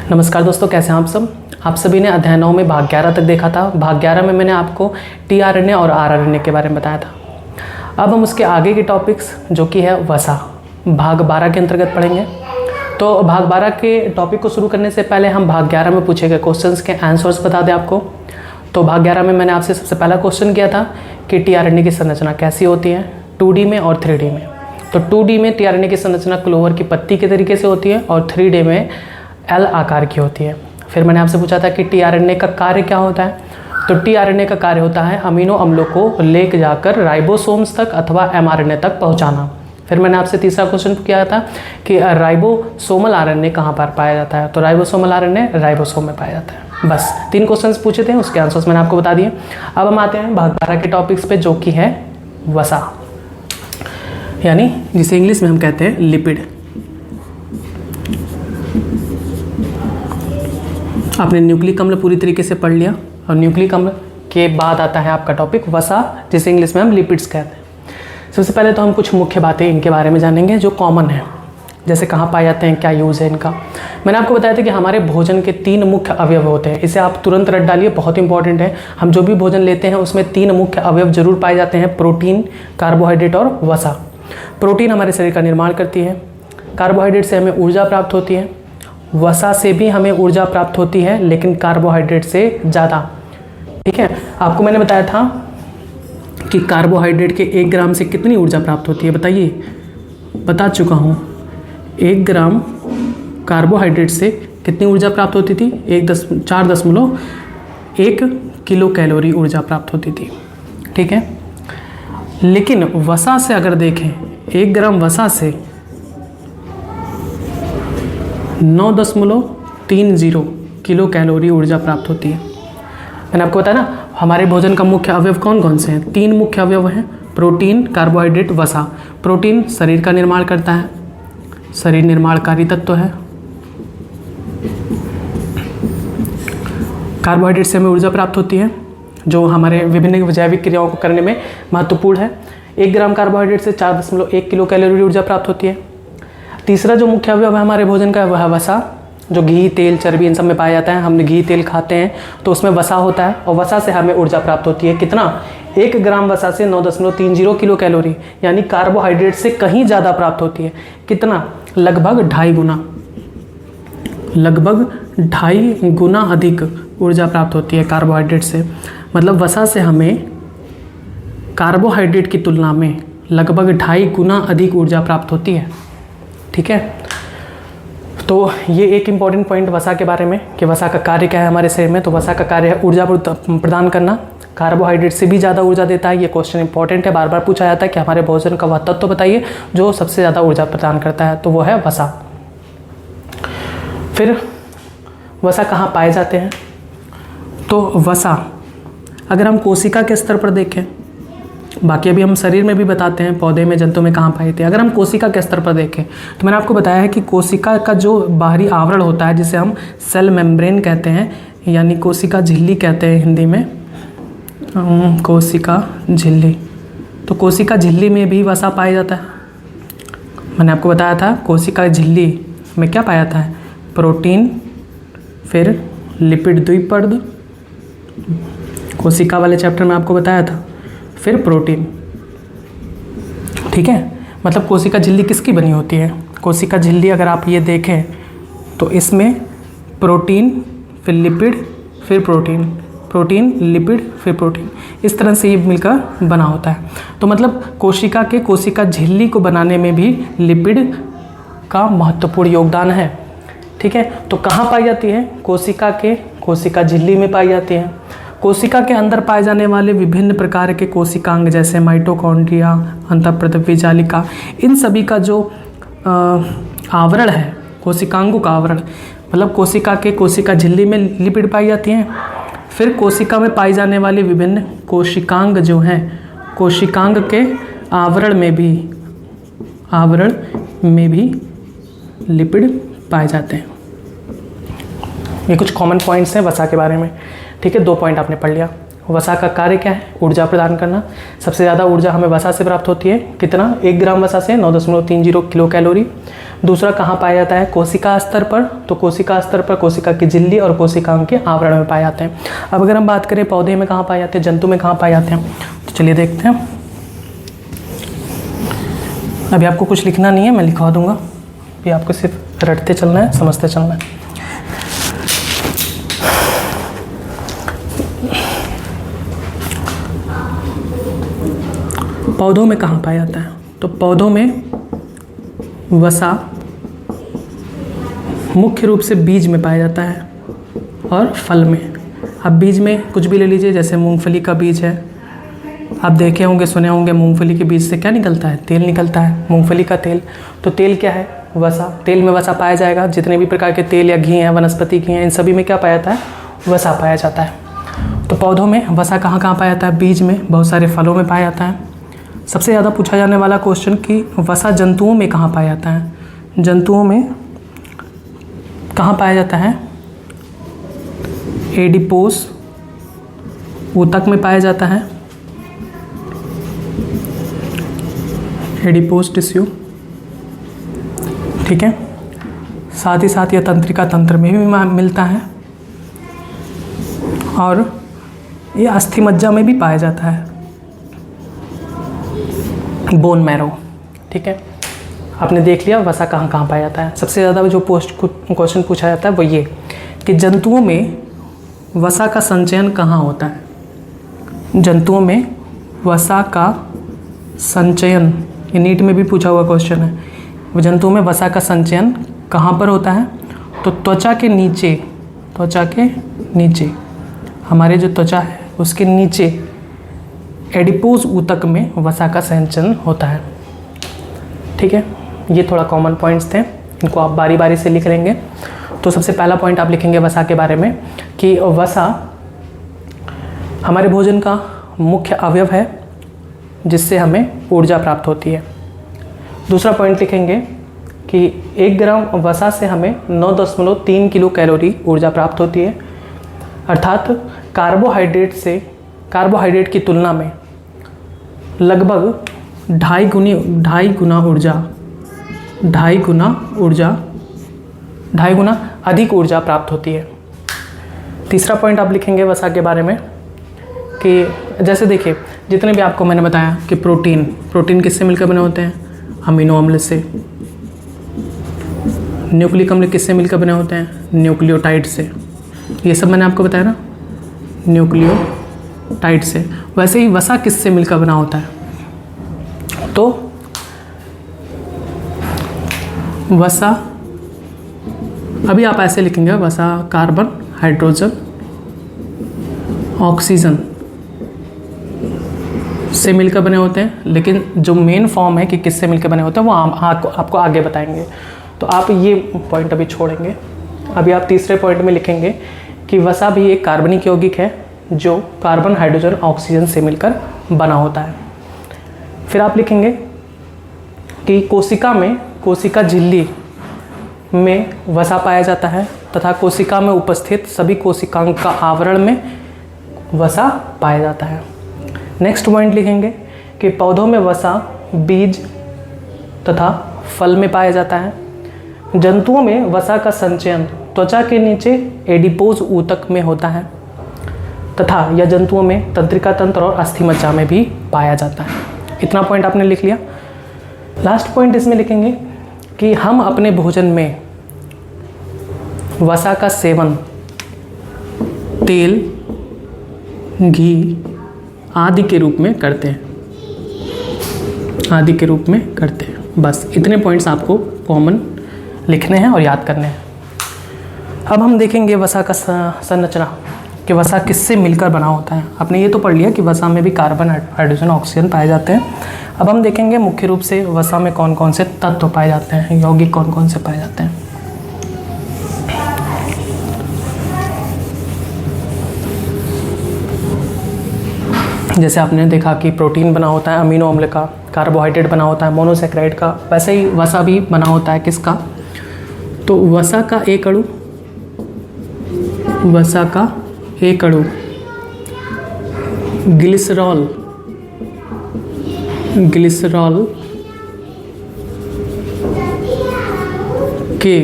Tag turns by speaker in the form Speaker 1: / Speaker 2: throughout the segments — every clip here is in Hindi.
Speaker 1: नमस्कार दोस्तों, कैसे हैं आप सब। आप सभी ने अध्याय 9 में भाग 11 तक देखा था। भाग 11 में मैंने आपको टीआरएनए और आरआरएनए के बारे में बताया था। अब हम उसके आगे के टॉपिक्स जो कि है वसा, भाग 12 के अंतर्गत पढ़ेंगे। तो भाग 12 के टॉपिक को शुरू करने से पहले हम भाग 11 में पूछे गए क्वेश्चंस के आंसर्स बता दें आपको। तो भाग 11 में मैंने आपसे सबसे पहला क्वेश्चन किया था कि टीआरएनए की संरचना कैसी होती है 2D में और 3D में। तो 2D में टीआरएनए की संरचना क्लोवर की पत्ती के तरीके से होती है और 3D में एल आकार की होती है। फिर मैंने आपसे पूछा था कि टीआरएनए का कार्य क्या होता है। तो टीआरएनए का कार्य होता है अमीनो अम्लों को लेकर जाकर राइबोसोम्स तक अथवा एमआरएनए तक पहुंचाना। फिर मैंने आपसे तीसरा क्वेश्चन किया था कि राइबोसोमल आरएनए कहाँ पर पाया जाता है। तो राइबोसोमल आरएनए राइबोसोम में पाया जाता है। बस 3 क्वेश्चंस पूछे थे, उसके आंसर्स मैंने आपको बता दिए। अब हम आते हैं भाग 12 के टॉपिक्स पे जो कि है वसा, यानी जिसे इंग्लिश में हम कहते हैं लिपिड। आपने न्यूक्लिक अम्ल पूरी तरीके से पढ़ लिया और न्यूक्लिक अम्ल के बाद आता है आपका टॉपिक वसा, जिसे इंग्लिश में हम लिपिड्स कहते हैं। सबसे पहले तो हम कुछ मुख्य बातें इनके बारे में जानेंगे जो कॉमन है, जैसे कहाँ पाए जाते हैं, क्या यूज़ है इनका। मैंने आपको बताया था कि हमारे भोजन के 3 मुख्य अवयव होते हैं। इसे आप तुरंत रट डालिए, बहुत इंपॉर्टेंट है। हम जो भी भोजन लेते हैं उसमें 3 मुख्य अवयव जरूर पाए जाते हैं, प्रोटीन, कार्बोहाइड्रेट और वसा। प्रोटीन हमारे शरीर का निर्माण करती है, कार्बोहाइड्रेट से हमें ऊर्जा प्राप्त होती है, वसा से भी हमें ऊर्जा प्राप्त होती है लेकिन कार्बोहाइड्रेट से ज़्यादा। ठीक है, आपको मैंने बताया था कि कार्बोहाइड्रेट के 1 ग्राम से कितनी ऊर्जा प्राप्त होती है, बताइए। बता चुका हूँ, 1 ग्राम कार्बोहाइड्रेट से कितनी ऊर्जा प्राप्त होती थी, 4.1 किलो कैलोरी ऊर्जा प्राप्त होती थी। ठीक है, लेकिन वसा से अगर देखें, 1 ग्राम वसा से 9.30 किलो कैलोरी ऊर्जा प्राप्त होती है। मैंने आपको बताया ना, हमारे भोजन का मुख्य अवयव कौन कौन से हैं। 3 मुख्य अवयव हैं, प्रोटीन, कार्बोहाइड्रेट, वसा। प्रोटीन शरीर का निर्माण करता है, शरीर निर्माणकारी तत्व है। कार्बोहाइड्रेट से हमें ऊर्जा प्राप्त होती है जो हमारे विभिन्न जैविक क्रियाओं को करने में महत्वपूर्ण है। 1 ग्राम कार्बोहाइड्रेट से 4.1 किलो कैलोरी ऊर्जा प्राप्त होती है। तीसरा जो मुख्य अवयव है हमारे भोजन का वह है वसा, जो घी, तेल, चर्बी इन सब में पाया जाता है। हम घी, तेल खाते हैं तो उसमें वसा होता है और वसा से हमें ऊर्जा प्राप्त होती है। कितना? 1 ग्राम वसा से 9.30 किलो कैलोरी, यानी कार्बोहाइड्रेट से कहीं ज़्यादा प्राप्त होती है। कितना? लगभग 2.5 गुना, लगभग 2.5 गुना अधिक ऊर्जा प्राप्त होती है कार्बोहाइड्रेट से। मतलब वसा से हमें कार्बोहाइड्रेट की तुलना में लगभग 2.5 गुना अधिक ऊर्जा प्राप्त होती है। ठीक है, तो ये एक इम्पॉर्टेंट पॉइंट वसा के बारे में कि वसा का कार्य क्या है हमारे शरीर में। तो वसा का कार्य है ऊर्जा प्रदान करना, कार्बोहाइड्रेट से भी ज़्यादा ऊर्जा देता है। ये क्वेश्चन इंपॉर्टेंट है, बार बार पूछा जाता है कि हमारे भोजन का वह तत्व बताइए जो सबसे ज़्यादा ऊर्जा प्रदान करता है, तो वो है वसा। फिर वसा कहाँ पाए जाते हैं। तो वसा अगर हम कोशिका के स्तर पर देखें, बाकी अभी हम शरीर में भी बताते हैं, पौधे में, जंतु में कहाँ पाए थे। अगर हम कोशिका के स्तर पर देखें तो मैंने आपको बताया है कि कोशिका का जो बाहरी आवरण होता है जिसे हम सेल मेम्ब्रेन कहते हैं, यानी कोशिका झिल्ली कहते हैं हिंदी में, कोशिका झिल्ली। तो कोशिका झिल्ली में भी वसा पाया जाता है। मैंने आपको बताया था कोशिका झिल्ली में क्या पाया जाता है, प्रोटीन, फिर लिपिड द्विपर्द, कोशिका वाले चैप्टर में आपको बताया था, फिर प्रोटीन। ठीक है, मतलब कोशिका झिल्ली किसकी बनी होती है। कोशिका झिल्ली अगर आप ये देखें तो इसमें प्रोटीन, फिर लिपिड, फिर प्रोटीन, प्रोटीन, लिपिड, फिर प्रोटीन, इस तरह से ये मिलकर बना होता है। तो मतलब कोशिका के कोशिका झिल्ली को बनाने में भी लिपिड का महत्वपूर्ण योगदान है। ठीक है, तो कहाँ पाई जाती है, कोशिका के कोशिका झिल्ली में पाई जाती है। कोशिका के अंदर पाए जाने वाले विभिन्न प्रकार के कोशिकांग जैसे माइटोकॉन्ड्रिया, अंतःप्रद्रव्य जालिका, इन सभी का जो आवरण है, कोशिकांगों का आवरण, मतलब कोशिका के कोशिका झिल्ली में लिपिड पाई जाती हैं। फिर कोशिका में पाई जाने वाले विभिन्न कोशिकांग जो हैं, कोशिकांग के आवरण में भी लिपिड पाए जाते हैं। ये कुछ कॉमन पॉइंट्स हैं वसा के बारे में। ठीक है, 2 पॉइंट आपने पढ़ लिया। वसा का कार्य क्या है, ऊर्जा प्रदान करना। सबसे ज़्यादा ऊर्जा हमें वसा से प्राप्त होती है। कितना? 1 ग्राम वसा से 9.30 किलो कैलोरी। दूसरा कहाँ पाया जाता है? कोशिका स्तर पर। तो कोशिका स्तर पर कोशिका की झिल्ली और कोशिकाओं के आवरण में पाए जाते हैं। अब अगर हम बात करें पौधे में कहाँ पाए जाते हैं, जंतु में कहाँ पाए जाते हैं, तो चलिए देखते हैं। अभी आपको कुछ लिखना नहीं है, मैं लिखवा दूंगा। अभी आपको सिर्फ रटते चलना है, समझते चलना है। पौधों में कहाँ पाया जाता है? तो पौधों में वसा मुख्य रूप से बीज में पाया जाता है और फल में। अब बीज में कुछ भी ले लीजिए, जैसे मूंगफली का बीज है। आप देखे होंगे, सुने होंगे, मूंगफली के बीज से क्या निकलता है? तेल निकलता है, मूंगफली का तेल। तो तेल क्या है? वसा। तेल में वसा पाया जाएगा। जितने भी प्रकार के तेल या घी हैं, वनस्पति घी हैं, इन सभी में क्या पाया जाता है? वसा पाया जाता है। तो पौधों में वसा कहाँ कहाँ पाया जाता है? बीज में, बहुत सारे फलों में पाया जाता है। सबसे ज़्यादा पूछा जाने वाला क्वेश्चन कि वसा जंतुओं में कहाँ पाया जाता है? जंतुओं में कहाँ पाया जाता है? एडिपोस ऊतक में पाया जाता है। एडिपोस टिश्यू, ठीक है। साथ ही साथ यह तंत्रिका तंत्र में भी मिलता है और यह अस्थि मज्जा में भी पाया जाता है, बोन मैरो, ठीक है। आपने देख लिया वसा कहाँ कहाँ पाया जाता है। सबसे ज़्यादा जो क्वेश्चन पूछा जाता है वो ये कि जंतुओं में वसा का संचयन कहाँ होता है? जंतुओं में वसा का संचयन, ये नीट में भी पूछा हुआ क्वेश्चन है। जंतुओं में वसा का संचयन कहाँ पर होता है? तो त्वचा के नीचे, त्वचा के नीचे, हमारे जो त्वचा है उसके नीचे एडिपोज ऊतक में वसा का संचयन होता है, ठीक है। ये थोड़ा कॉमन पॉइंट्स थे, इनको आप बारी बारी से लिख लेंगे। तो सबसे पहला पॉइंट आप लिखेंगे वसा के बारे में कि वसा हमारे भोजन का मुख्य अवयव है जिससे हमें ऊर्जा प्राप्त होती है। दूसरा पॉइंट लिखेंगे कि 1 ग्राम वसा से हमें 9.3 किलो कैलोरी ऊर्जा प्राप्त होती है, अर्थात कार्बोहाइड्रेट की तुलना में लगभग 2.5 गुना अधिक ऊर्जा प्राप्त होती है। तीसरा पॉइंट आप लिखेंगे वसा के बारे में कि जैसे देखिए, जितने भी आपको मैंने बताया कि प्रोटीन किससे मिलकर बने होते हैं? अमीनो अम्ल से। न्यूक्लिक अम्ल किससे मिलकर बने होते हैं? न्यूक्लियोटाइड से। ये सब मैंने आपको बताया ना, न्यूक्लियोटाइड से। वैसे ही वसा किससे मिलकर बना होता है? तो वसा, अभी आप ऐसे लिखेंगे, वसा कार्बन, हाइड्रोजन, ऑक्सीजन से मिलकर बने होते हैं। लेकिन जो मेन फॉर्म है कि किससे मिलकर बने होते हैं वो आपको आगे बताएंगे। तो आप ये पॉइंट अभी छोड़ेंगे। अभी आप तीसरे पॉइंट में लिखेंगे कि वसा भी एक कार्बनिक यौगिक है जो कार्बन, हाइड्रोजन, ऑक्सीजन से मिलकर बना होता है। फिर आप लिखेंगे कि कोशिका झिल्ली में वसा पाया जाता है तथा कोशिका में उपस्थित सभी कोशिकाओं का आवरण में वसा पाया जाता है। नेक्स्ट पॉइंट लिखेंगे कि पौधों में वसा बीज तथा फल में पाया जाता है। जंतुओं में वसा का संचयन त्वचा के नीचे एडिपोज ऊतक में होता है तथा यह जंतुओं में तंत्रिका तंत्र और अस्थि मज्जा में भी पाया जाता है। इतना पॉइंट आपने लिख लिया। लास्ट पॉइंट इसमें लिखेंगे कि हम अपने भोजन में वसा का सेवन तेल, घी आदि के रूप में करते हैं, बस इतने पॉइंट्स आपको कॉमन लिखने हैं और याद करने हैं। अब हम देखेंगे वसा का संरचना कि वसा किससे मिलकर बना होता है। आपने ये तो पढ़ लिया कि वसा में भी कार्बन, हाइड्रोजन, ऑक्सीजन पाए जाते हैं। अब हम देखेंगे मुख्य रूप से वसा में कौन कौन से तत्व पाए जाते हैं, यौगिक कौन कौन से पाए जाते हैं। जैसे आपने देखा कि प्रोटीन बना होता है अमीनो अम्ल का, कार्बोहाइड्रेट बना होता है मोनोसेक्राइड का, वैसे ही वसा भी बना होता है किसका? तो वसा का एक अणु ग्लिसरॉल के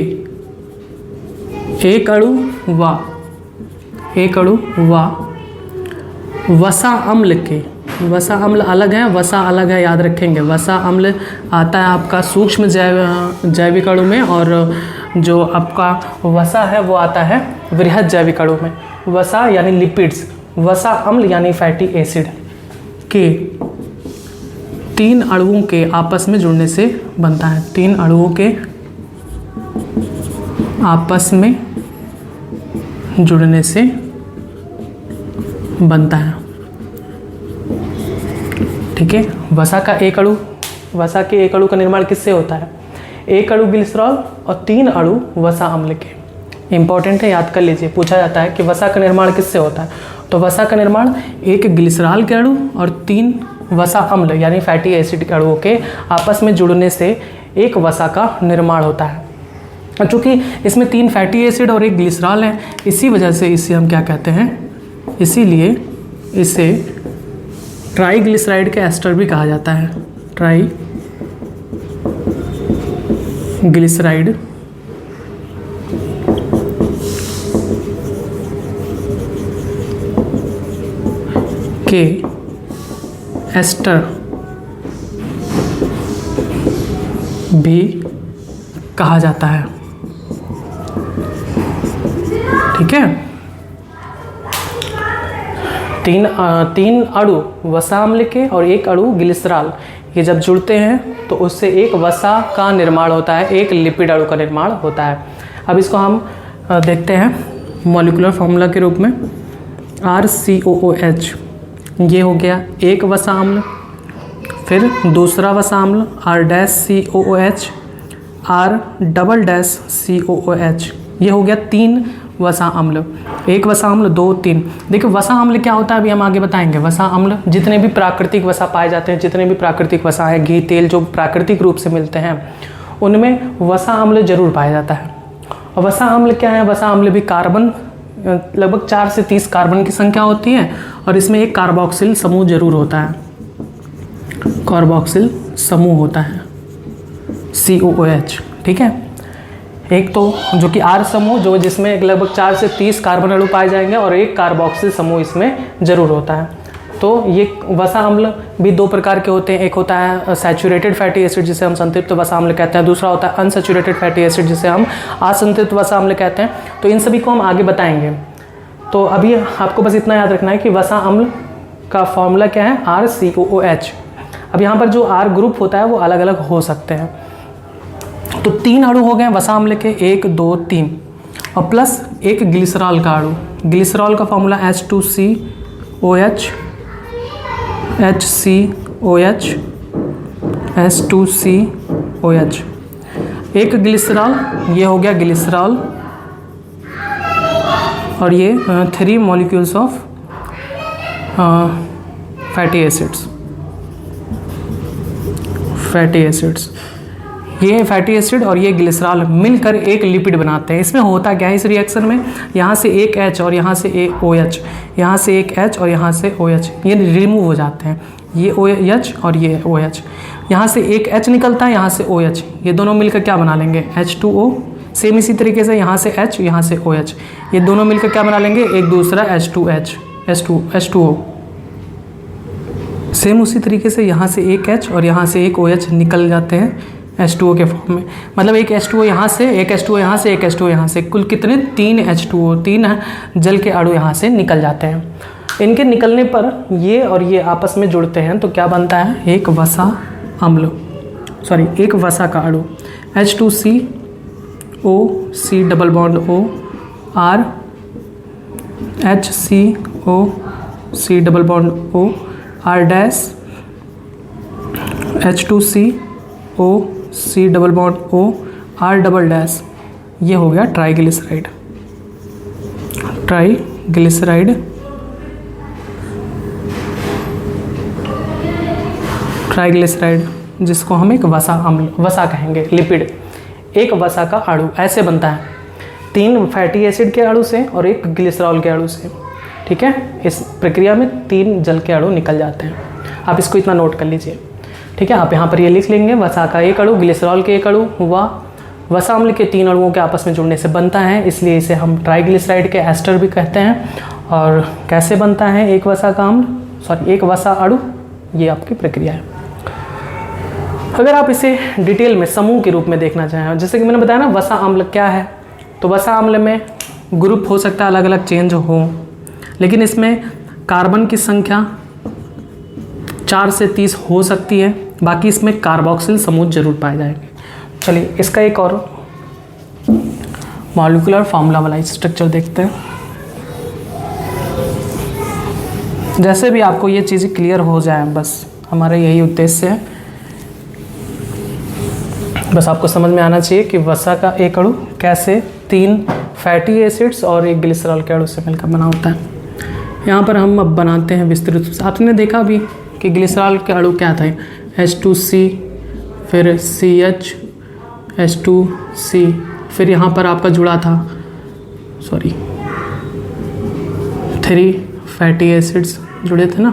Speaker 1: एक अणु व वसा अम्ल के, वसा अम्ल अलग है, वसा अलग है, याद रखेंगे। वसा अम्ल आता है आपका सूक्ष्म जैविक अणु में, और जो आपका वसा है वो आता है वृहद जैविक अणु में। वसा यानी लिपिड्स, वसा अम्ल यानी फैटी एसिड के 3 अणुओं के आपस में जुड़ने से बनता है। 3 अणुओं के आपस में जुड़ने से बनता है, ठीक है। वसा के एक अणु का निर्माण किससे होता है? एक अणु ग्लिसरॉल और 3 अणु वसा अम्ल के। इंपॉर्टेंट है, याद कर लीजिए, पूछा जाता है कि वसा का निर्माण किससे होता है। तो वसा का निर्माण एक ग्लिसरॉल के अणु और 3 वसा अम्ल यानी फैटी एसिड के अणुओं के आपस में जुड़ने से एक वसा का निर्माण होता है। चूँकि इसमें 3 फैटी एसिड और एक ग्लिसरॉल है, इसी वजह से इसे हम क्या कहते हैं, इसीलिए इसे ट्राईग्लिसराइड के एस्टर भी कहा जाता है। ट्राईग्लिसराइड के एस्टर भी कहा जाता है, ठीक है। 3 अणु वसा अम्ल के और एक अणु ग्लिसरॉल, ये जब जुड़ते हैं तो उससे एक वसा का निर्माण होता है, एक लिपिड अणु का निर्माण होता है। अब इसको हम देखते हैं मॉलिक्यूलर फॉर्मूला के रूप में। RCOOH, ये हो गया एक वसा अम्ल, फिर दूसरा वसा अम्ल R-COOH, R-COOH, ये हो गया 3 वसा अम्ल। एक वसा अम्ल 2 3। देखिए वसा अम्ल क्या होता है अभी हम आगे बताएंगे। वसा अम्ल जितने भी प्राकृतिक वसा पाए जाते हैं, जितने भी प्राकृतिक वसा है, घी तेल जो प्राकृतिक रूप से मिलते हैं, उनमें वसा अम्ल जरूर पाया जाता है। और वसा अम्ल क्या है? वसा अम्ल भी कार्बन, लगभग 4 से 30 कार्बन की संख्या होती है, और इसमें एक कार्बोक्सिल समूह जरूर होता है, कार्बोक्सिल समूह होता है COOH, ठीक है। एक तो जो कि R समूह, जो जिसमें लगभग 4 से 30 कार्बन अणु पाए जाएंगे, और एक कार्बोक्सिल समूह इसमें जरूर होता है। तो ये वसा अम्ल भी 2 प्रकार के होते हैं। एक होता है सैचुरेटेड फैटी एसिड, जिसे हम संतृप्त वसा अम्ल कहते हैं। दूसरा होता है अनसैचुरेटेड फैटी एसिड, जिसे हम असंतृप्त वसा अम्ल कहते हैं। तो इन सभी को हम आगे बताएंगे। तो अभी आपको बस इतना याद रखना है कि वसा अम्ल का फॉर्मूला क्या है? RCOOH। अब यहाँ पर जो R ग्रुप होता है वो अलग अलग हो सकते हैं। तो 3 अणु हो गए वसा अम्ल के, 1 2 3, और प्लस एक ग्लिसरॉल का अणु। ग्लिसरॉल का फॉर्मूला H2COH, HCOH, H2COH। एक ग्लिसरॉल, ये हो गया ग्लिसरॉल, और ये 3 मॉलिक्यूल्स ऑफ फैटी एसिड्स। ये फैटी एसिड और ये ग्लिसरॉल मिलकर एक लिपिड बनाते हैं। इसमें होता क्या है इस रिएक्शन में? यहाँ से एक H और यहाँ से एक OH, यहाँ से एक H और यहाँ से OH, ये रिमूव हो जाते हैं। ये OH और ये OH, यहाँ से एक H निकलता है, यहाँ से OH, ये दोनों मिलकर क्या बना लेंगे? H2O। सेम इसी तरीके से यहाँ से H, यहाँ से OH, ये दोनों मिलकर क्या बना लेंगे? एक दूसरा H2O। सेम उसी तरीके से यहाँ से एक H और यहाँ से एक OH निकल जाते हैं H2O के फॉर्म में। मतलब एक H2O यहाँ से, एक H2O यहाँ से, एक H2O यहाँ से, कुल कितने? 3 H2O, 3 जल के अणु यहाँ से निकल जाते हैं। इनके निकलने पर ये और ये आपस में जुड़ते हैं तो क्या बनता है? एक वसा अम्ल, एक वसा का अणु। H2CO, C double bond O, R, HCO, C double bond O, R dash, H2CO, C double bond O, R double dash, ये हो गया ट्राईग्लिसराइड। ट्राईग्लिसराइड जिसको हम एक वसा कहेंगे, लिपिड, एक वसा का अणु ऐसे बनता है 3 फैटी एसिड के अणु से और एक ग्लिसरॉल के अणु से, ठीक है। इस प्रक्रिया में 3 जल के अणु निकल जाते हैं। आप इसको इतना नोट कर लीजिए, ठीक है। आप यहाँ पर ये लिख लेंगे, वसा का एक अणु, ग्लिसरॉल के एक अणु व वसा अम्ल के 3 अणुओं के आपस में जुड़ने से बनता है, इसलिए इसे हम ट्राइग्लिसराइड के एस्टर भी कहते हैं। और कैसे बनता है एक वसा का अम्ल, एक वसा अणु, ये आपकी प्रक्रिया है। अगर आप इसे डिटेल में समूह के रूप में देखना चाहें, जैसे कि मैंने बताया ना वसा अम्ल क्या है, तो वसा अम्ल में ग्रुप हो सकता है, अलग अलग चेंज हो, लेकिन इसमें कार्बन की संख्या 4 से 30 हो सकती है, बाकी इसमें कार्बोक्सिल समूह जरूर पाए जाएंगे। चलिए इसका एक और मॉलिक्यूलर फार्मूला वाला स्ट्रक्चर देखते हैं। जैसे भी आपको ये चीज़ें क्लियर हो जाए, बस हमारा यही उद्देश्य है। बस आपको समझ में आना चाहिए कि वसा का एक अणु कैसे 3 फैटी एसिड्स और एक ग्लिसरॉल के अणु से मिलकर बना होता है। यहाँ पर हम अब बनाते हैं विस्तृत रूप से। आपने देखा भी कि ग्लिसरॉल के अणु क्या थे, H2C, फिर CH, H2C, फिर यहाँ पर आपका जुड़ा था 3 फैटी एसिड्स जुड़े थे ना।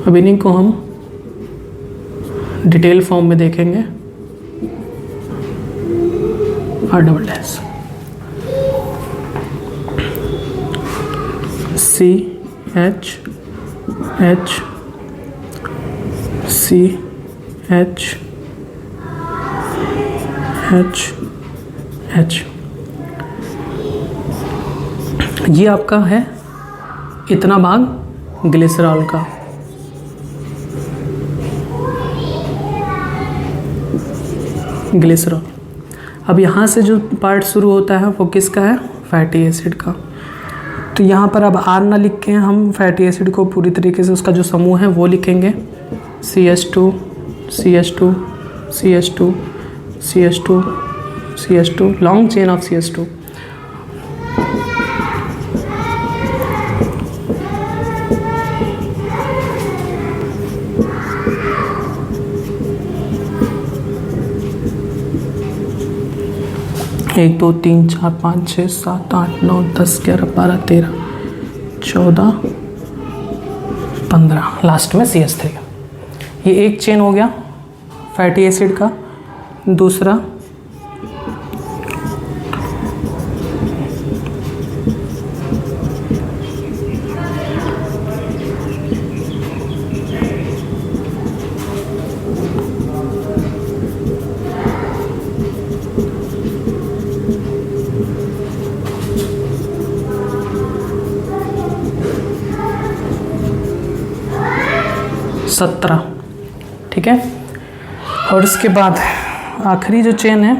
Speaker 1: अब इन्हीं को हम डिटेल फॉर्म में देखेंगे। R+, CH, H, CH, H, H, ये आपका है इतना भाग ग्लिसरॉल का। ग्लिसरॉल। अब यहाँ से जो पार्ट शुरू होता है वो किसका है, फैटी एसिड का। तो यहाँ पर अब R ना लिख के हम फैटी एसिड को पूरी तरीके से उसका जो समूह है वो लिखेंगे, CH2, CH2, CH2, CH2, CH2, long chain of CH2। एक 2 3 4 5 6 7 8 9 10 11 12 13 14 15, लास्ट में CH3। ये एक चेन हो गया फैटी एसिड का। दूसरा सत्रह, ठीक है। और इसके बाद आखिरी जो चेन है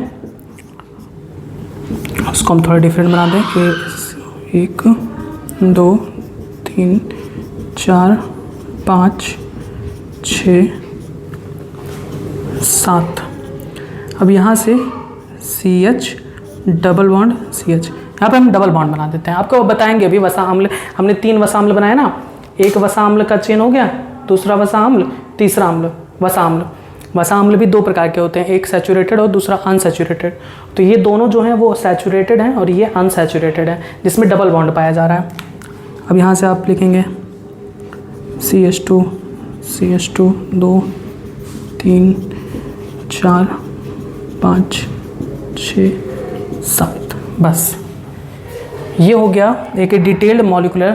Speaker 1: उसको हम थोड़ा डिफरेंट बना दें कि 1 2 3 4 5 6 7। अब यहाँ से CH डबल बॉन्ड CH, यहाँ पे हम डबल बॉन्ड बना देते हैं। आपको बताएंगे अभी वसा अम्ल, हमने 3 वसा अम्ल बनाए ना, एक वसा अम्ल का चेन हो गया, दूसरा वसा अम्ल, तीसरा अम्ल वसा अम्ल। वसा अम्ल भी 2 प्रकार के होते हैं, एक सैचुरेटेड और दूसरा अनसैचुरेटेड। तो ये दोनों जो हैं वो सैचुरेटेड हैं और ये अनसैचुरेटेड है, जिसमें डबल बॉन्ड पाया जा रहा है। अब यहाँ से आप लिखेंगे CH2 CH2 2 3 4 5 6 7। बस ये हो गया एक detailed molecular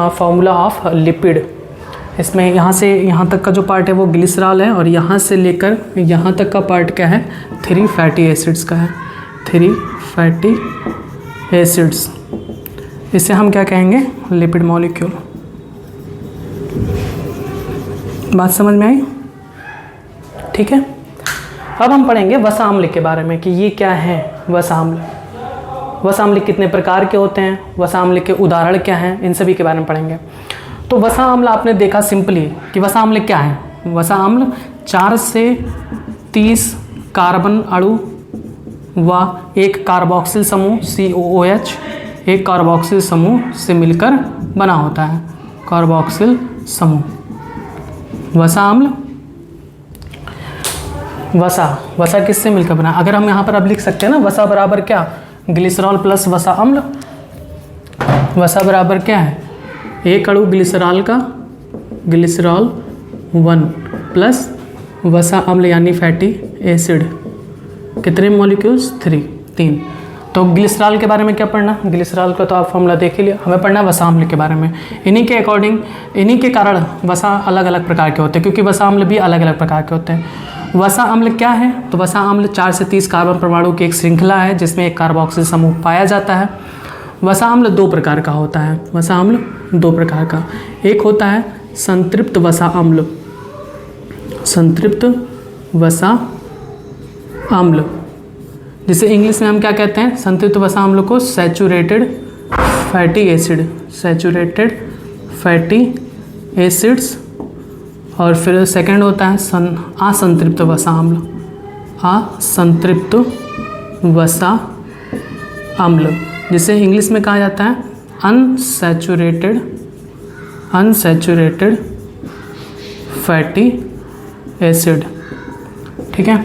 Speaker 1: formula of lipid. इसमें यहाँ से यहाँ तक का जो पार्ट है वो ग्लिसरॉल है और यहाँ से लेकर यहाँ तक का पार्ट क्या है, 3 फैटी एसिड्स का है। 3 फैटी एसिड्स, इसे हम क्या कहेंगे, लिपिड मॉलिक्यूल। बात समझ में आई, ठीक है। अब हम पढ़ेंगे वसा अम्ल के बारे में कि ये क्या है वसा अम्ल, वसा अम्ल कितने प्रकार के होते हैं, वसा अम्ल के उदाहरण क्या हैं, इन सभी के बारे में पढ़ेंगे। तो वसा अम्ल आपने देखा सिंपली कि वसा अम्ल क्या है। वसा अम्ल 4 से 30 कार्बन अणु व एक कार्बोक्सिल समूह COOH, एक कार्बोक्सिल समूह से मिलकर बना होता है, कार्बोक्सिल समूह। वसा अम्ल, वसा किससे मिलकर बना, अगर हम यहाँ पर अब लिख सकते हैं ना, वसा बराबर क्या, ग्लिसरॉल प्लस वसा अम्ल। वसा बराबर क्या है, एक अणु ग्लिसरॉल का, ग्लिसरॉल 1 प्लस वसा अम्ल यानी फैटी एसिड कितने मॉलिक्यूल्स? 3। तो ग्लिसरॉल के बारे में क्या पढ़ना? ग्लिसरॉल का तो आप फॉर्मूला देख ही लिया। हमें पढ़ना है वसा अम्ल के बारे में। इन्हीं के अकॉर्डिंग, इन्हीं के कारण वसा अलग अलग प्रकार के होते हैं, क्योंकि वसा अम्ल भी अलग अलग प्रकार के होते हैं। वसा अम्ल क्या है? तो वसा अम्ल 4 से 30 कार्बन परमाणु की एक श्रृंखला है जिसमें एक कार्बोक्सिल समूह पाया जाता है। वसा अम्ल 2 प्रकार का होता है। वसा अम्ल 2 प्रकार का, एक होता है संतृप्त वसा अम्ल, संतृप्त वसा अम्ल, जिसे इंग्लिश में हम क्या कहते हैं? संतृप्त वसा अम्ल को saturated fatty acid, saturated fatty acids. और फिर सेकंड होता है असंतृप्त वसा अम्ल, असंतृप्त वसा अम्ल, जिसे इंग्लिश में कहा जाता है अनसैचुरेटेड फैटी एसिड। ठीक है,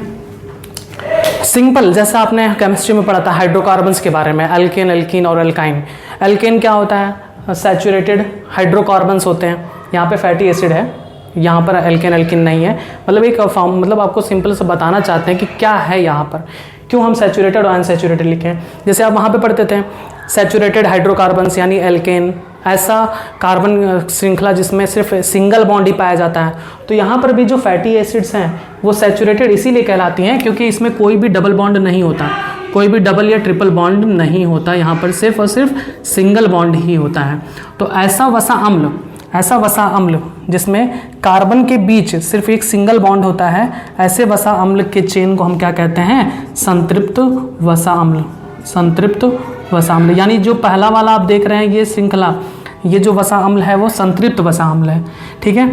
Speaker 1: सिंपल, जैसा आपने केमिस्ट्री में पढ़ा था हाइड्रोकार्बन्स के बारे में, एल्केन, एल्कीन और एल्काइन। एल्केन क्या होता है? सैचुरेटेड हाइड्रोकार्बन्स होते हैं। यहाँ पे फैटी एसिड है, यहाँ पर एल्केन, एल्कीन नहीं है। मतलब एक फॉर्म, मतलब आपको सिंपल से बताना चाहते हैं कि क्या है यहाँ पर, क्यों हम सैचुरेटेड और अनसैचुरेटेड लिखे हैं। जैसे आप वहाँ पे पढ़ते थे सैचुरेटेड हाइड्रोकार्बन्स यानी एल्केन, ऐसा कार्बन श्रृंखला जिसमें सिर्फ सिंगल बॉन्ड ही पाया जाता है। तो यहाँ पर भी जो फैटी एसिड्स हैं वो सैचुरेटेड इसीलिए कहलाती हैं क्योंकि इसमें कोई भी डबल बॉन्ड नहीं होता, कोई भी डबल या ट्रिपल बॉन्ड नहीं होता, यहाँ पर सिर्फ और सिर्फ सिंगल बॉन्ड ही होता है। तो ऐसा वसा अम्ल जिसमें कार्बन के बीच सिर्फ एक सिंगल बॉन्ड होता है, ऐसे वसा अम्ल के चेन को हम क्या कहते हैं? संतृप्त वसा अम्ल, संतृप्त वसा अम्ल। यानी जो पहला वाला आप देख रहे हैं ये श्रृंखला, ये जो वसा अम्ल है वो संतृप्त वसा अम्ल है। ठीक है,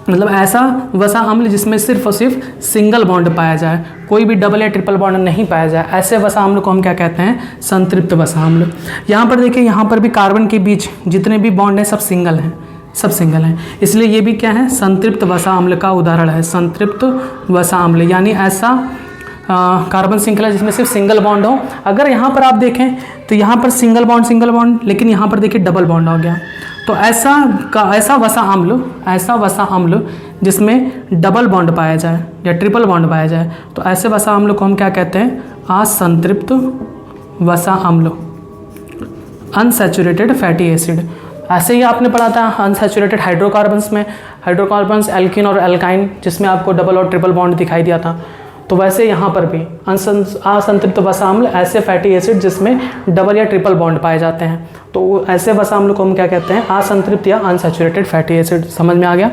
Speaker 1: मतलब ऐसा वसा अम्ल जिसमें सिर्फ और सिर्फ सिंगल बॉन्ड पाया जाए, कोई भी डबल या ट्रिपल बॉन्ड नहीं पाया जाए, ऐसे वसा अम्ल को हम क्या कहते हैं? संतृप्त वसा अम्ल। यहाँ पर देखिए, यहाँ पर भी कार्बन के बीच जितने भी बॉन्ड हैं सब सिंगल हैं, सब सिंगल हैं, इसलिए ये भी क्या है? संतृप्त वसा अम्ल का उदाहरण है, संतृप्त वसा अम्ल। यानी ऐसा कार्बन श्रृंखला जिसमें सिर्फ सिंगल बॉन्ड हो। अगर यहाँ पर आप देखें तो यहाँ पर सिंगल बॉन्ड, लेकिन यहाँ पर देखिए डबल बॉन्ड हो गया। तो ऐसा वसा अम्ल जिसमें डबल बॉन्ड पाया जाए या ट्रिपल बॉन्ड पाया जाए, तो ऐसे वसा अम्ल को हम क्या कहते हैं? असंतृप्त वसा अम्ल, अनसैचुरेटेड फैटी एसिड। ऐसे ही आपने पढ़ा था अनसैचुरेटेड हाइड्रोकार्बन्स में, हाइड्रोकार्बन्स एल्कीन और एल्काइन, जिसमें आपको डबल और ट्रिपल बॉन्ड दिखाई दिया था। तो वैसे यहाँ पर भी असंतृप्त वसा अम्ल ऐसे फैटी एसिड जिसमें डबल या ट्रिपल बॉन्ड पाए जाते हैं, तो ऐसे वसा अम्ल को हम क्या कहते हैं? असंतृप्त या अनसैचुरेटेड फैटी एसिड। समझ में आ गया?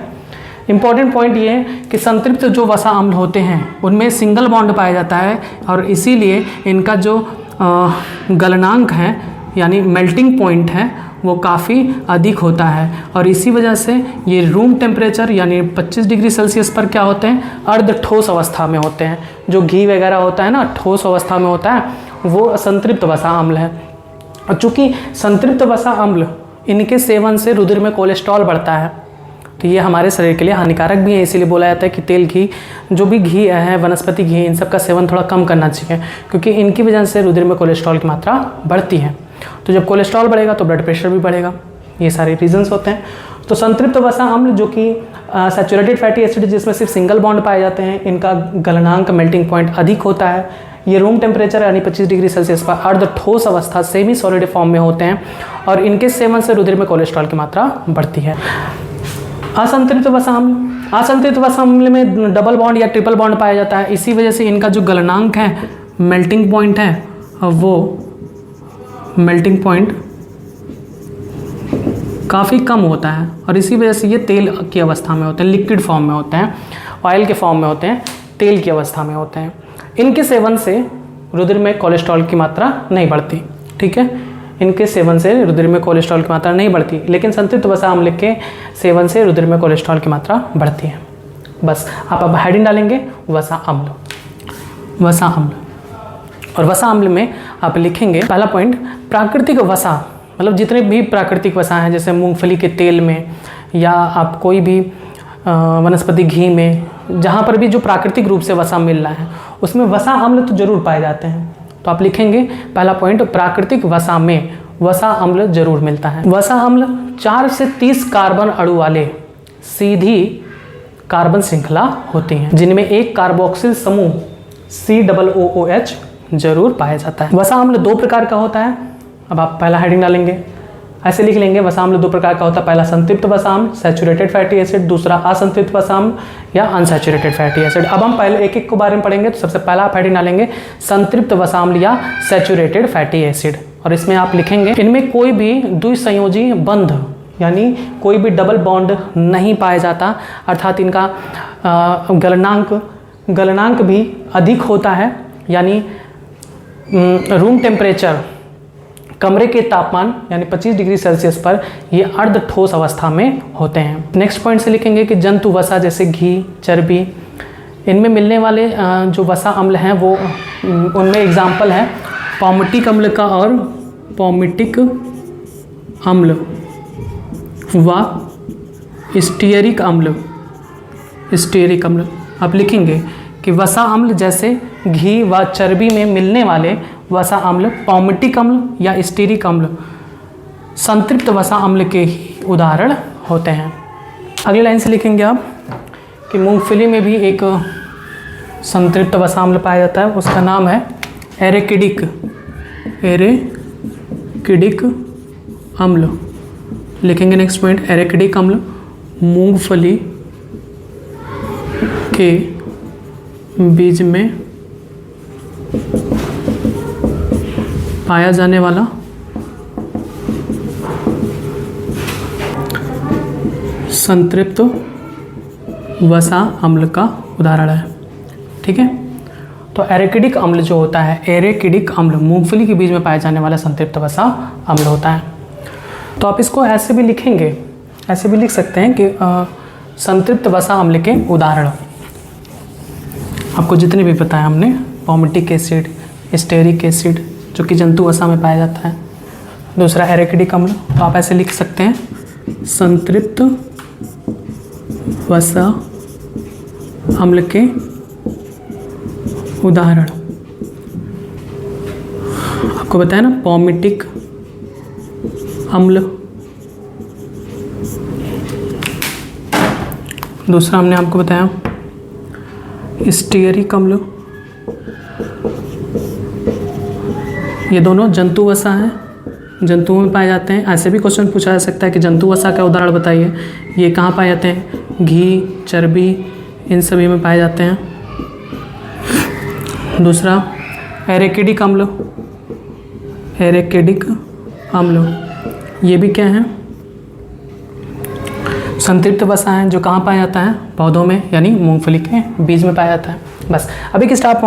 Speaker 1: इंपॉर्टेंट पॉइंट ये है कि संतृप्त जो वसा अम्ल होते हैं उनमें सिंगल बॉन्ड पाया जाता है और इसीलिए इनका जो गलनांक है यानी मेल्टिंग पॉइंट है वो काफ़ी अधिक होता है, और इसी वजह से ये रूम टेम्परेचर यानी 25 डिग्री सेल्सियस पर क्या होते हैं? अर्ध ठोस अवस्था में होते हैं। जो घी वगैरह होता है ना, ठोस अवस्था में होता है, वो संतृप्त वसा अम्ल है। और चूँकि संतृप्त वसा अम्ल, इनके सेवन से रुधिर में कोलेस्ट्रॉल बढ़ता है, तो ये हमारे शरीर के लिए हानिकारक भी है। इसीलिए बोला जाता है कि तेल, घी, जो भी घी है, वनस्पति घी, इन सब का सेवन थोड़ा कम करना चाहिए, क्योंकि इनकी वजह से रुधिर में कोलेस्ट्रॉल की मात्रा बढ़ती है। तो जब कोलेस्ट्रॉल बढ़ेगा तो ब्लड प्रेशर भी बढ़ेगा, ये सारे रीजंस होते हैं। तो संतृप्त वसा अम्ल जो कि सैचुरेटेड फैटी एसिड जिसमें सिर्फ सिंगल बॉन्ड पाए जाते हैं, इनका गलनांक मेल्टिंग पॉइंट अधिक होता है। ये रूम टेम्परेचर यानी 25 डिग्री सेल्सियस पर अर्ध ठोस अवस्था सेमी सॉलिड फॉर्म में होते हैं, और इनके सेवन से रुधिर में कोलेस्ट्रॉल की मात्रा बढ़ती है। असंतृप्त वसा अम्ल में डबल बॉन्ड या ट्रिपल बॉन्ड पाया जाता है, इसी वजह से इनका जो गलनांक है, मेल्टिंग पॉइंट है, वो मेल्टिंग पॉइंट काफ़ी कम होता है, और इसी वजह से ये तेल की अवस्था में होते हैं, लिक्विड फॉर्म में होते हैं, ऑयल के फॉर्म में होते हैं, तेल की अवस्था में होते हैं। इनके सेवन से रुधिर में कोलेस्ट्रॉल की मात्रा नहीं बढ़ती। ठीक है, इनके सेवन से रुधिर में कोलेस्ट्रॉल की मात्रा नहीं बढ़ती, लेकिन संतृप्त वसा अम्ल के सेवन से रुधिर में कोलेस्ट्रॉल की मात्रा बढ़ती है। बस आप अब हेडिंग डालेंगे वसा अम्ल, वसा अम्ल। और वसा अम्ल में आप लिखेंगे पहला पॉइंट, प्राकृतिक वसा, मतलब जितने भी प्राकृतिक वसा हैं, जैसे मूंगफली के तेल में या आप कोई भी वनस्पति घी में, जहाँ पर भी जो प्राकृतिक रूप से वसा मिल रहा है उसमें वसा अम्ल तो जरूर पाए जाते हैं। तो आप लिखेंगे पहला पॉइंट, प्राकृतिक वसा में वसा अम्ल जरूर मिलता है। वसा अम्ल 4 से 30 कार्बन अणु वाले सीधी कार्बन श्रृंखला होती हैं, जिनमें एक कार्बोक्सिल समूह COOH जरूर पाया जाता है। वसा अम्ल दो प्रकार का होता है। अब आप पहला हेडिंग डालेंगे, ऐसे लिख लेंगे, वसा अम्ल दो प्रकार का होता है। पहला संतृप्त वसा अम्ल सैचुरेटेड फैटी एसिड, दूसरा असंतृप्त वसा अम्ल या अनसैचुरेटेड फैटी एसिड। अब हम पहले एक एक को बारे में पढ़ेंगे। तो सबसे पहला आप हेडिंग डालेंगे संतृप्त वसा अम्ल या सैचुरेटेड फैटी एसिड, और इसमें आप लिखेंगे इनमें कोई भी द्विसंयोजी बंध यानी कोई भी डबल बॉन्ड नहीं पाया जाता, अर्थात इनका गलनांक भी अधिक होता है, यानी रूम टेम्परेचर कमरे के तापमान यानी 25 डिग्री सेल्सियस पर ये अर्ध ठोस अवस्था में होते हैं। नेक्स्ट पॉइंट से लिखेंगे कि जंतु वसा जैसे घी, चर्बी, इनमें मिलने वाले जो वसा अम्ल हैं वो उनमें एग्जाम्पल है पॉमिटिक अम्ल का और पॉमिटिक अम्ल व स्टीयरिक अम्ल। स्टीयरिक अम्ल आप लिखेंगे कि वसा अम्ल जैसे घी व चर्बी में मिलने वाले वसा अम्ल पॉमिटिक अम्ल या स्टीयरिक अम्ल संतृप्त वसा अम्ल के ही उदाहरण होते हैं। अगली लाइन से लिखेंगे आप कि मूंगफली में भी एक संतृप्त वसा अम्ल पाया जाता है, उसका नाम है एरेकिडिक अम्ल। लिखेंगे नेक्स्ट पॉइंट, एरेकिडिक अम्ल मूंगफली के बीज में पाया जाने वाला संतृप्त वसा अम्ल का उदाहरण है। ठीक है, तो एरेकिडिक अम्ल जो होता है, एरेकिडिक अम्ल मूंगफली के बीज में पाया जाने वाला संतृप्त वसा अम्ल होता है। तो आप इसको ऐसे भी लिखेंगे, ऐसे भी लिख सकते हैं कि संतृप्त वसा अम्ल के उदाहरण आपको जितने भी बताया हमने, पॉमिटिक एसिड, स्टेरिक एसिड जो कि जंतु वसा में पाया जाता है, दूसरा एरेकिडिक अम्ल। तो आप ऐसे लिख सकते हैं संतृप्त वसा अम्ल के उदाहरण। आपको बताया ना पॉमिटिक अम्ल, दूसरा हमने आपको बताया स्टीयरिक अम्ल। ये दोनों जंतु वसा हैं, जंतुओं में पाए जाते हैं। ऐसे भी क्वेश्चन पूछा जा सकता है कि जंतु वसा का उदाहरण बताइए, ये कहाँ पाए जाते हैं, घी, चर्बी, इन सभी में पाए जाते हैं। दूसरा एरेकिडिक अम्ल, एरेकिडिक अम्ल ये भी क्या है, संतृप्त वसा है जो कहाँ पाया जाता है, पौधों में यानी मूंगफली के बीज में पाया जाता है। बस अब एक स्टार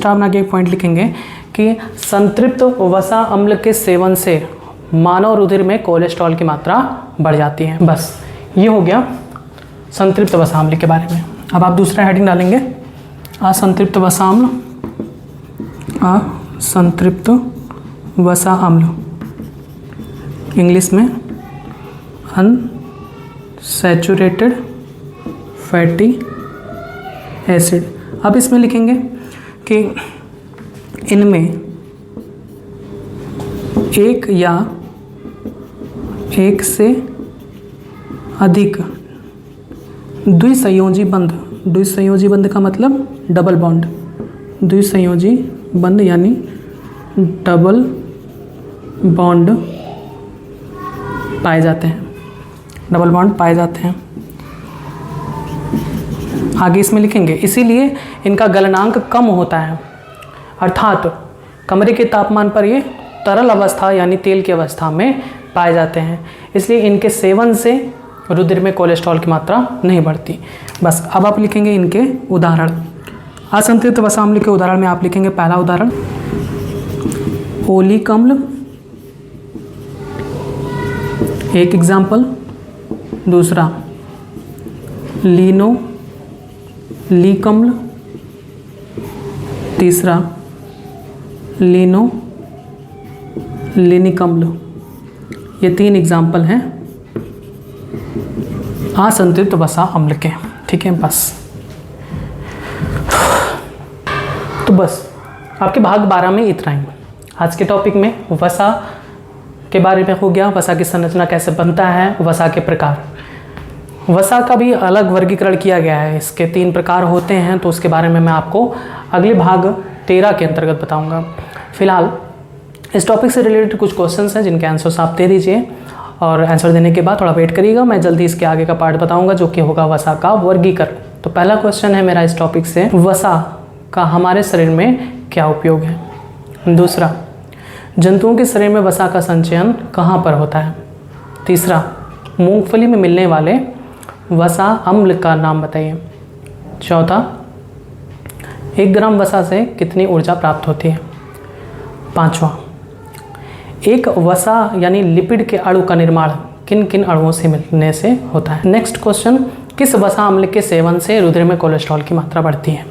Speaker 1: बना के एक पॉइंट लिखेंगे कि संतृप्त वसा अम्ल के सेवन से मानव रुधिर में कोलेस्ट्रॉल की मात्रा बढ़ जाती है। बस ये हो गया संतृप्त वसा अम्ल के बारे में। अब आप दूसरा हेडिंग डालेंगे असंतृप्त वसा अम्ल, असंतृप्त वसा अम्ल, इंग्लिश में अनसैचुरेटेड फैटी एसिड। अब इसमें लिखेंगे कि इनमें एक या एक से अधिक द्विसंयोजी बंध का मतलब डबल बॉन्ड, द्विसंयोजी बंध यानी डबल बॉन्ड पाए जाते हैं, डबल बॉन्ड पाए जाते हैं। आगे इसमें लिखेंगे इसीलिए इनका गलनांक कम होता है, अर्थात कमरे के तापमान पर ये तरल अवस्था यानी तेल की अवस्था में पाए जाते हैं, इसलिए इनके सेवन से रुधिर में कोलेस्ट्रॉल की मात्रा नहीं बढ़ती। बस अब आप लिखेंगे इनके उदाहरण। असंतृप्त वसा अम्ल के उदाहरण में आप लिखेंगे पहला उदाहरण ओलिक अम्ल, एक एग्जाम्पल, दूसरा लिनोलीक अम्ल, तीसरा लिनोलिनिक अम्ल। ये तीन एग्जाम्पल हैं असंतृप्त वसा अम्ल के। ठीक है, बस तो बस आपके भाग 12 में इतना ही। आज के टॉपिक में वसा के बारे में हो गया, वसा की संरचना कैसे बनता है, वसा के प्रकार। वसा का भी अलग वर्गीकरण किया गया है, इसके 3 प्रकार होते हैं, तो उसके बारे में मैं आपको अगले भाग 13 के अंतर्गत बताऊंगा। फिलहाल इस टॉपिक से रिलेटेड कुछ क्वेश्चंस हैं जिनके आंसर्स आप दे दीजिए, और आंसर देने के बाद थोड़ा वेट करिएगा, मैं जल्दी इसके आगे का पार्ट बताऊंगा जो कि होगा वसा का वर्गीकरण। तो पहला क्वेश्चन है मेरा इस टॉपिक से, वसा का हमारे शरीर में क्या उपयोग है। दूसरा, जंतुओं के शरीर में वसा का संचयन कहाँ पर होता है। तीसरा, मूंगफली में मिलने वाले वसा अम्ल का नाम बताइए। चौथा, 1 ग्राम वसा से कितनी ऊर्जा प्राप्त होती है। पांचवा, एक वसा यानी लिपिड के अणु का निर्माण किन किन अणुओं से मिलने से होता है। नेक्स्ट क्वेश्चन, किस वसा अम्ल के सेवन से रुधिर में कोलेस्ट्रॉल की मात्रा बढ़ती है।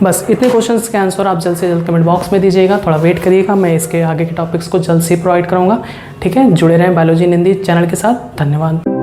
Speaker 1: बस इतने क्वेश्चंस के आंसर आप जल्द से जल्द कमेंट बॉक्स में दीजिएगा, थोड़ा वेट करिएगा, मैं इसके आगे के टॉपिक्स को जल्द से प्रोवाइड करूँगा। ठीक है, जुड़े रहें बायोलॉजी इन हिंदी चैनल के साथ। धन्यवाद।